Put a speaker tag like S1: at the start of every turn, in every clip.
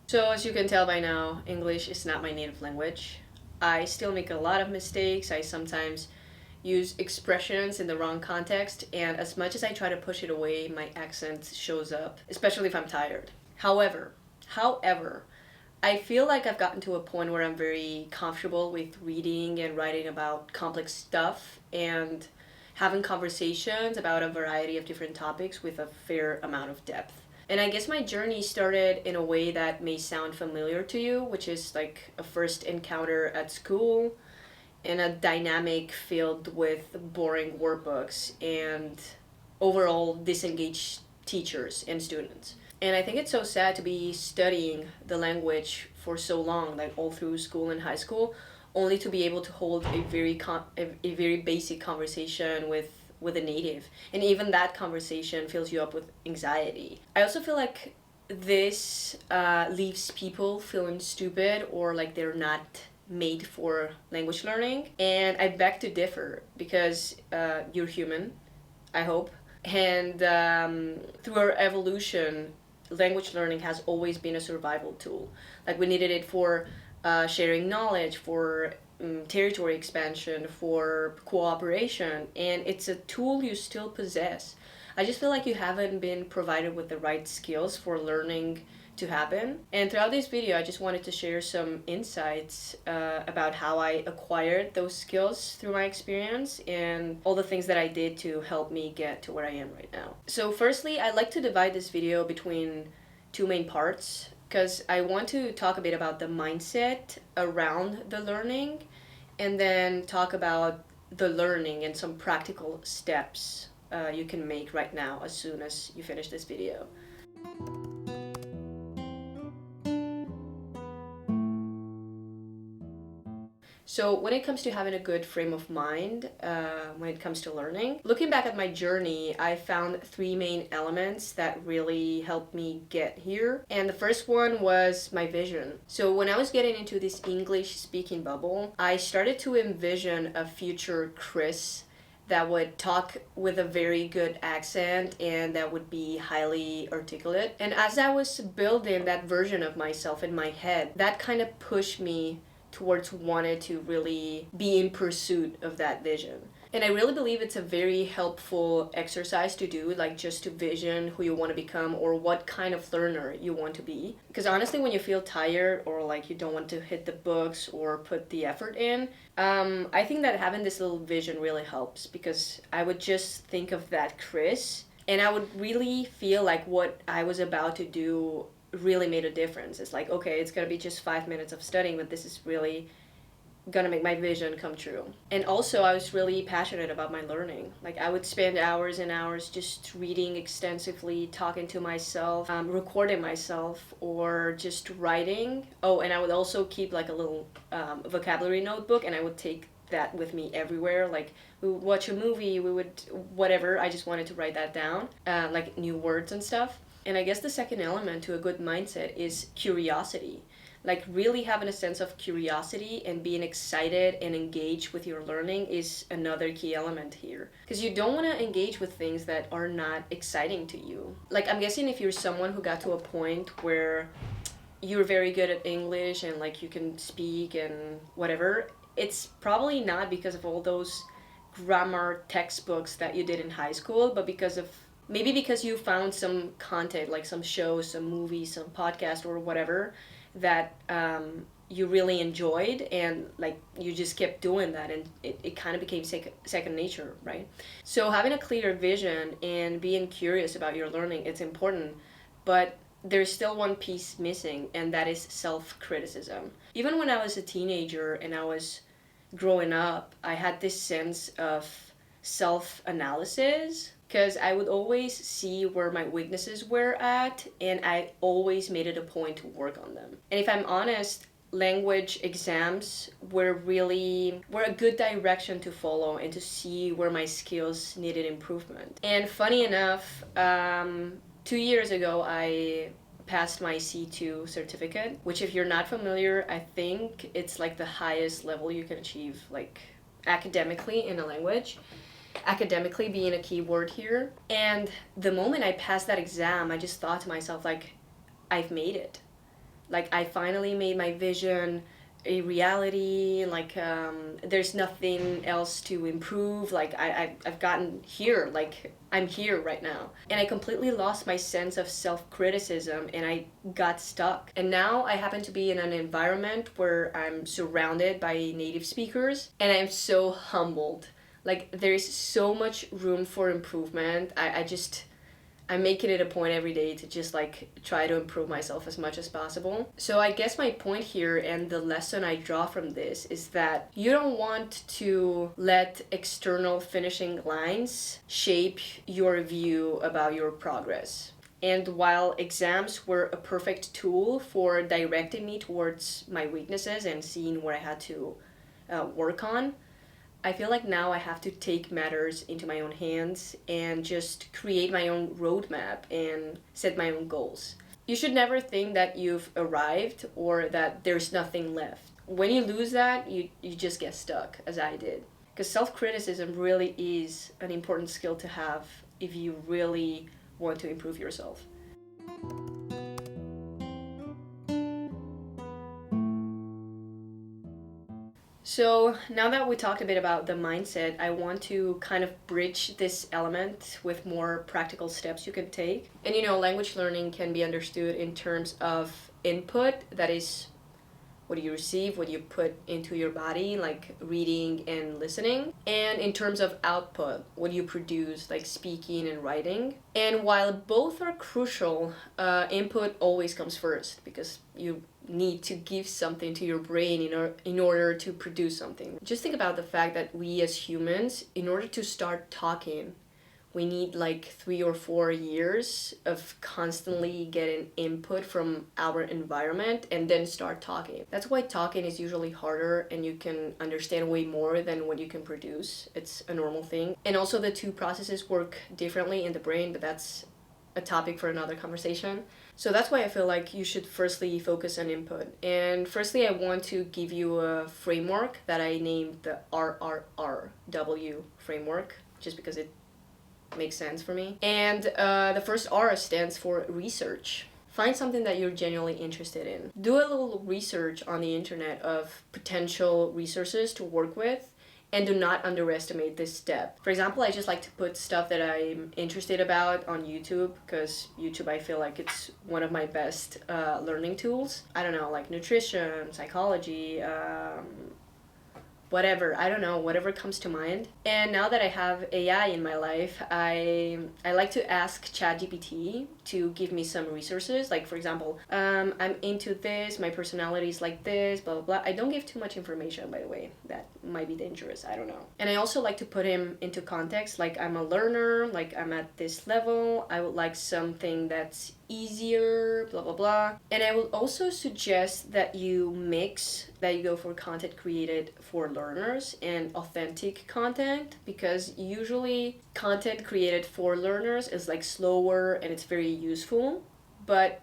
S1: So as you can tell by now, English is not my native language. I still make a lot of mistakes. I sometimes use expressions in the wrong context, and as much as I try to push it away, my accent shows up, especially if I'm tired. However, I feel like I've gotten to a point where I'm very comfortable with reading and writing about complex stuff and having conversations about a variety of different topics with a fair amount of depth. And I guess my journey started in a way that may sound familiar to you, which is like a first encounter at school in a dynamic field with boring workbooks and overall disengaged teachers and students. And I think it's so sad to be studying the language for so long, like all through school and high school, only to be able to hold a very basic conversation with a native. And even that conversation fills you up with anxiety. I also feel like this leaves people feeling stupid or like they're not made for language learning. And I beg to differ because you're human, I hope. And through our evolution, language learning has always been a survival tool. Like we needed it for sharing knowledge, for territory expansion, for cooperation, and it's a tool you still possess. I just feel like you haven't been provided with the right skills for learning to happen. And throughout this video, I just wanted to share some insights about how I acquired those skills through my experience and all the things that I did to help me get to where I am right now. So firstly, I'd like to divide this video between two main parts because I want to talk a bit about the mindset around the learning and then talk about the learning and some practical steps you can make right now as soon as you finish this video. So when it comes to having a good frame of mind, when it comes to learning, looking back at my journey, I found three main elements that really helped me get here. And the first one was my vision. So when I was getting into this English speaking bubble, I started to envision a future Chris that would talk with a very good accent and that would be highly articulate. And as I was building that version of myself in my head, that kind of pushed me towards wanting to really be in pursuit of that vision. And I really believe it's a very helpful exercise to do, like just to vision who you want to become or what kind of learner you want to be. Because honestly, when you feel tired or like you don't want to hit the books or put the effort in, I think that having this little vision really helps because I would just think of that Chris and I would really feel like what I was about to do really made a difference. It's like, okay, it's gonna be just 5 minutes of studying, but this is really gonna make my vision come true. And also I was really passionate about my learning. Like I would spend hours and hours just reading extensively, talking to myself, recording myself, or just writing. Oh, and I would also keep like a little vocabulary notebook and I would take that with me everywhere. Like we would watch a movie, we would whatever, I just wanted to write that down, like new words and stuff. And I guess the second element to a good mindset is curiosity. Like really having a sense of curiosity and being excited and engaged with your learning is another key element here. Because you don't want to engage with things that are not exciting to you. Like I'm guessing if you're someone who got to a point where you're very good at English and like you can speak and whatever, it's probably not because of all those grammar textbooks that you did in high school, but maybe because you found some content, like some shows, some movies, some podcast or whatever that you really enjoyed and like you just kept doing that and it kind of became second nature, right? So having a clear vision and being curious about your learning, it's important, but there's still one piece missing and that is self-criticism. Even when I was a teenager and I was growing up, I had this sense of self-analysis because I would always see where my weaknesses were at and I always made it a point to work on them. And if I'm honest, language exams were a good direction to follow and to see where my skills needed improvement. And funny enough, 2 years ago I passed my C2 certificate, which if you're not familiar, I think it's like the highest level you can achieve like academically in a language. Academically being a key word here. And the moment I passed that exam, I just thought to myself, like, I've made it. Like I finally made my vision a reality. Like there's nothing else to improve. Like I've gotten here. Like I'm here right now. And I completely lost my sense of self-criticism and I got stuck. And now I happen to be in an environment where I'm surrounded by native speakers and I'm so humbled. Like there's so much room for improvement. I'm making it a point every day to just like try to improve myself as much as possible. So I guess my point here and the lesson I draw from this is that you don't want to let external finishing lines shape your view about your progress. And while exams were a perfect tool for directing me towards my weaknesses and seeing where I had to work on, I feel like now I have to take matters into my own hands and just create my own roadmap and set my own goals. You should never think that you've arrived or that there's nothing left. When you lose that, you just get stuck, as I did. Because self-criticism really is an important skill to have if you really want to improve yourself. So now that we talked a bit about the mindset, I want to kind of bridge this element with more practical steps you can take. And language learning can be understood in terms of input, that is what you receive, what you put into your body, like reading and listening, and in terms of output, what you produce, like speaking and writing. And while both are crucial, input always comes first because you need to give something to your brain in order to produce something. Just think about the fact that we as humans, in order to start talking, we need like 3 or 4 years of constantly getting input from our environment and then start talking. That's why talking is usually harder and you can understand way more than what you can produce. It's a normal thing. And also the two processes work differently in the brain, but that's a topic for another conversation. So that's why I feel like you should firstly focus on input. And firstly, I want to give you a framework that I named the RRRW framework, just because it makes sense for me. And the first R stands for research. Find something that you're genuinely interested in. Do a little research on the internet of potential resources to work with, and do not underestimate this step. For example, I just like to put stuff that I'm interested about on YouTube, because YouTube, I feel like it's one of my best learning tools. I don't know, like nutrition, psychology, whatever, I don't know, whatever comes to mind. And now that I have AI in my life, I like to ask ChatGPT to give me some resources. Like, for example, I'm into this, my personality is like this, blah, blah, blah. I don't give too much information, by the way. That might be dangerous, I don't know. And I also like to put him into context, like I'm a learner, like I'm at this level, I would like something that's easier, blah, blah, blah. And I will also suggest that you go for content created for learners and authentic content, because usually content created for learners is like slower and it's very useful, but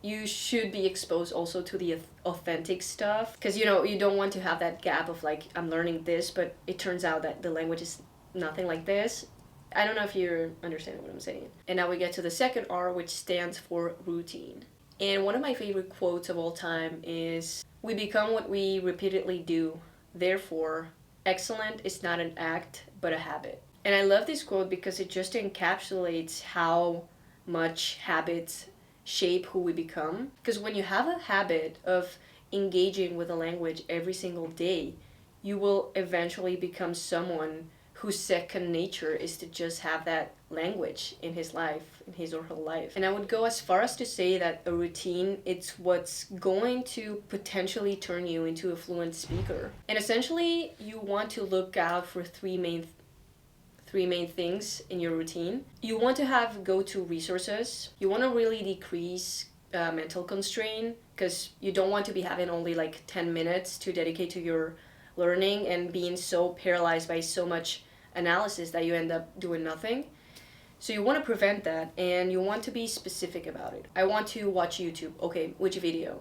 S1: you should be exposed also to the authentic stuff, because you don't want to have that gap of like, I'm learning this but it turns out that the language is nothing like this. I don't know if you're understanding what I'm saying. And now we get to the second R, which stands for routine. And one of my favorite quotes of all time is, "We become what we repeatedly do. Therefore, excellent is not an act, but a habit." And I love this quote because it just encapsulates how much habits shape who we become. Because when you have a habit of engaging with a language every single day, you will eventually become someone whose second nature is to just have that language in his life, in his or her life. And I would go as far as to say that a routine, it's what's going to potentially turn you into a fluent speaker. And essentially, you want to look out for three main things in your routine. You want to have go-to resources. You want to really decrease mental constraint, because you don't want to be having only like 10 minutes to dedicate to your learning and being so paralyzed by so much analysis that you end up doing nothing. So you want to prevent that, and you want to be specific about it. I want to watch YouTube. Okay, which video?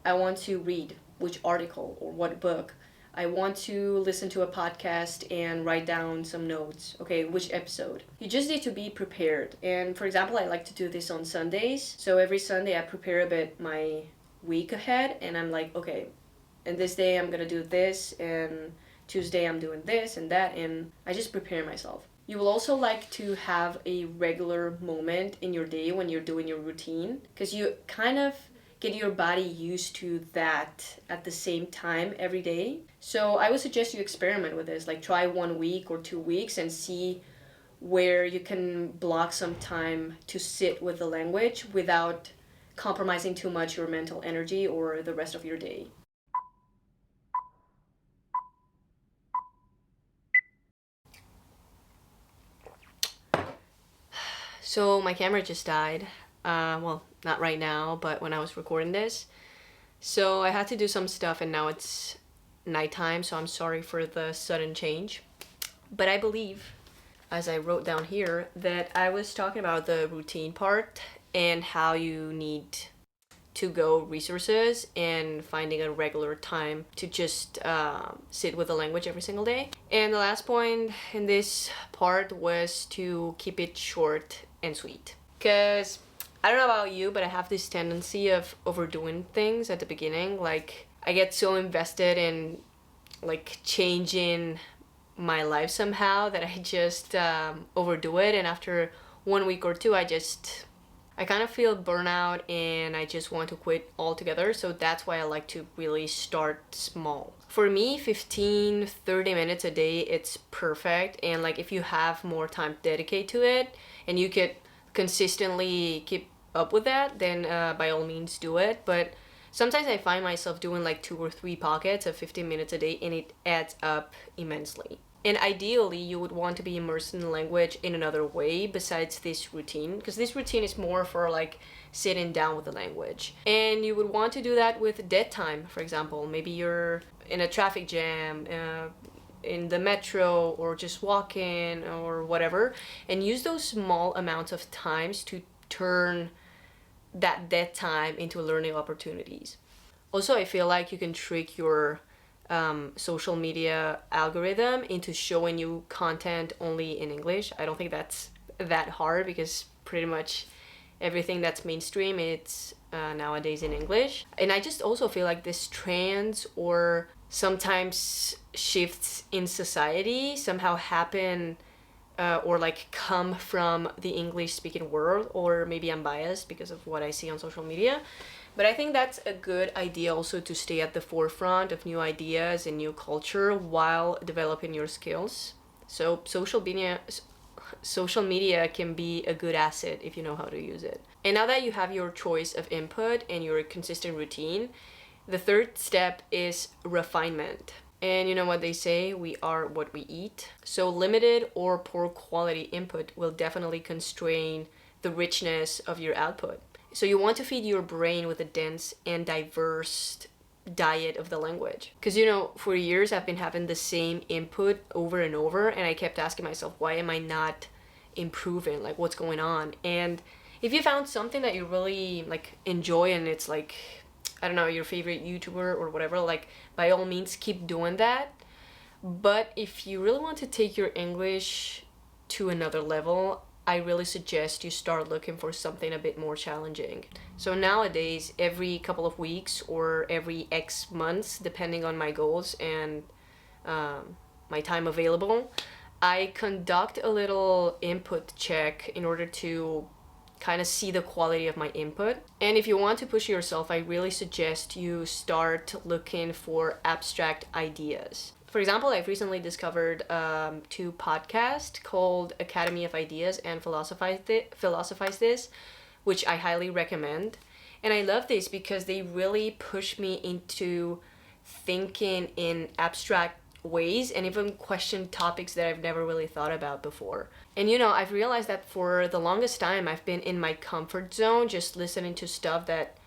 S1: I want to read which article or what book. I want to listen to a podcast and write down some notes. Okay, which episode? You just need to be prepared. And for example, I like to do this on Sundays. So every Sunday I prepare a bit my week ahead, and I'm like, okay, and this day I'm gonna do this, and Tuesday I'm doing this and that, and I just prepare myself. You will also like to have a regular moment in your day when you're doing your routine, because you kind of get your body used to that at the same time every day. So I would suggest you experiment with this, like try 1 week or 2 weeks and see where you can block some time to sit with the language without compromising too much your mental energy or the rest of your day. So my camera just died. Well, not right now, but when I was recording this. So I had to do some stuff, and now it's nighttime, so I'm sorry for the sudden change. But I believe, as I wrote down here, that I was talking about the routine part and how you need to go resources and finding a regular time to just sit with the language every single day. And the last point in this part was to keep it short and sweet. Because I don't know about you, but I have this tendency of overdoing things at the beginning. Like, I get so invested in like changing my life somehow that I just overdo it, and after 1 week or two I kind of feel burnout and I just want to quit altogether. So that's why I like to really start small. For me, 15-30 minutes a day, it's perfect. And like if you have more time dedicated to it and you could consistently keep up with that, then by all means do it. But sometimes I find myself doing like 2 or 3 pockets of 15 minutes a day, and it adds up immensely. And ideally, you would want to be immersed in the language in another way besides this routine, because this routine is more for like sitting down with the language. And you would want to do that with dead time, for example. Maybe you're in a traffic jam, in the metro, or just walking or whatever, and use those small amounts of times to turn that dead time into learning opportunities. Also, I feel like you can trick your social media algorithm into showing you content only in English. I don't think that's that hard, because pretty much everything that's mainstream, it's nowadays in English. And I just also feel like this trends or sometimes shifts in society somehow happen or like come from the English speaking world, or maybe I'm biased because of what I see on social media. But I think that's a good idea also, to stay at the forefront of new ideas and new culture while developing your skills. So social media can be a good asset if you know how to use it. And now that you have your choice of input and your consistent routine, the third step is refinement. And you know what they say, we are what we eat. So limited or poor quality input will definitely constrain the richness of your output. So you want to feed your brain with a dense and diverse diet of the language. Because, you know, for years I've been having the same input over and over, and I kept asking myself, why am I not improving? Like, what's going on? And if you found something that you really like enjoy, and it's like, I don't know, your favorite YouTuber or whatever, like by all means keep doing that. But if you really want to take your English to another level, I really suggest you start looking for something a bit more challenging. So nowadays, every couple of weeks or every X months, depending on my goals and my time available, I conduct a little input check in order to kind of see the quality of my input. And if you want to push yourself, I really suggest you start looking for abstract ideas. For example, I've recently discovered 2 podcasts called Academy of Ideas and Philosophize This, which I highly recommend. And I love this because they really push me into thinking in abstract ways and even question topics that I've never really thought about before. And you know, I've realized that for the longest time I've been in my comfort zone, just listening to stuff that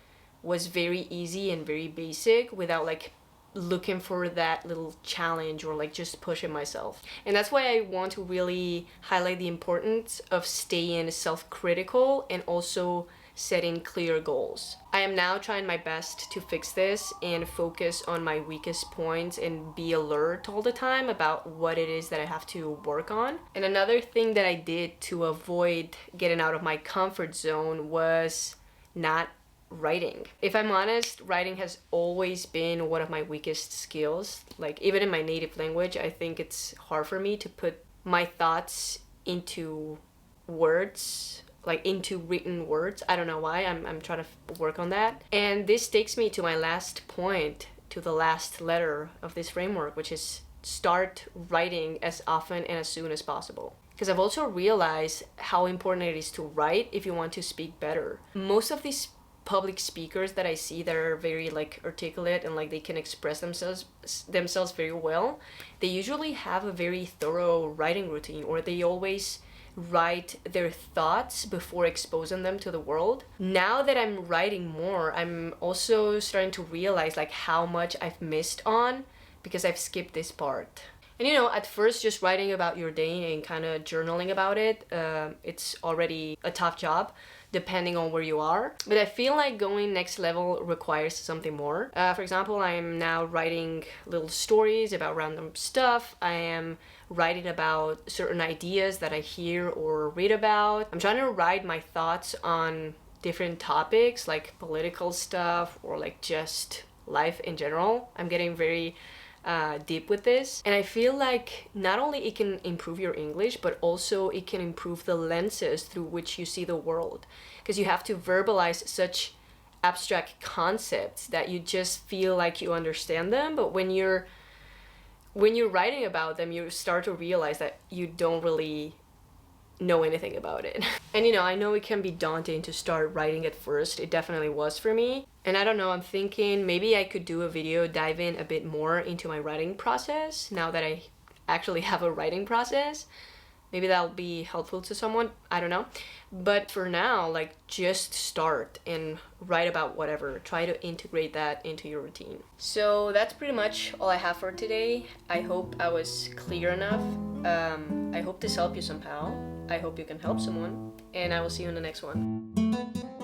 S1: was very easy and very basic without like looking for that little challenge or like just pushing myself. And that's why I want to really highlight the importance of staying self-critical and also setting clear goals. I am now trying my best to fix this and focus on my weakest points and be alert all the time about what it is that I have to work on. And another thing that I did to avoid getting out of my comfort zone was not writing. If I'm honest, writing has always been one of my weakest skills. Like even in my native language, I think it's hard for me to put my thoughts into words, like into written words. I don't know why. I'm trying to work on that. And this takes me to my last point, to the last letter of this framework, which is start writing as often and as soon as possible. Because I've also realized how important it is to write if you want to speak better. Most of these public speakers that I see that are very like articulate and like they can express themselves very well, they usually have a very thorough writing routine, or they always write their thoughts before exposing them to the world. Now that I'm writing more, I'm also starting to realize like how much I've missed on because I've skipped this part. And you know, at first just writing about your day and kind of journaling about it, it's already a tough job depending on where you are. But I feel like going next level requires something more. For example, I am now writing little stories about random stuff. I am writing about certain ideas that I hear or read about. I'm trying to write my thoughts on different topics like political stuff or like just life in general. I'm getting very deep with this, and I feel like not only it can improve your English, but also it can improve the lenses through which you see the world, because you have to verbalize such abstract concepts that you just feel like you understand them, but when you're writing about them, you start to realize that you don't really know anything about it. And you know, I know it can be daunting to start writing at first. It definitely was for me. And I don't know, I'm thinking maybe I could do a video dive in a bit more into my writing process now that I actually have a writing process. Maybe that'll be helpful to someone, I don't know. But for now, like just start and write about whatever. Try to integrate that into your routine. So that's pretty much all I have for today. I hope I was clear enough. I hope this helped you somehow. I hope you can help someone. And I will see you in the next one.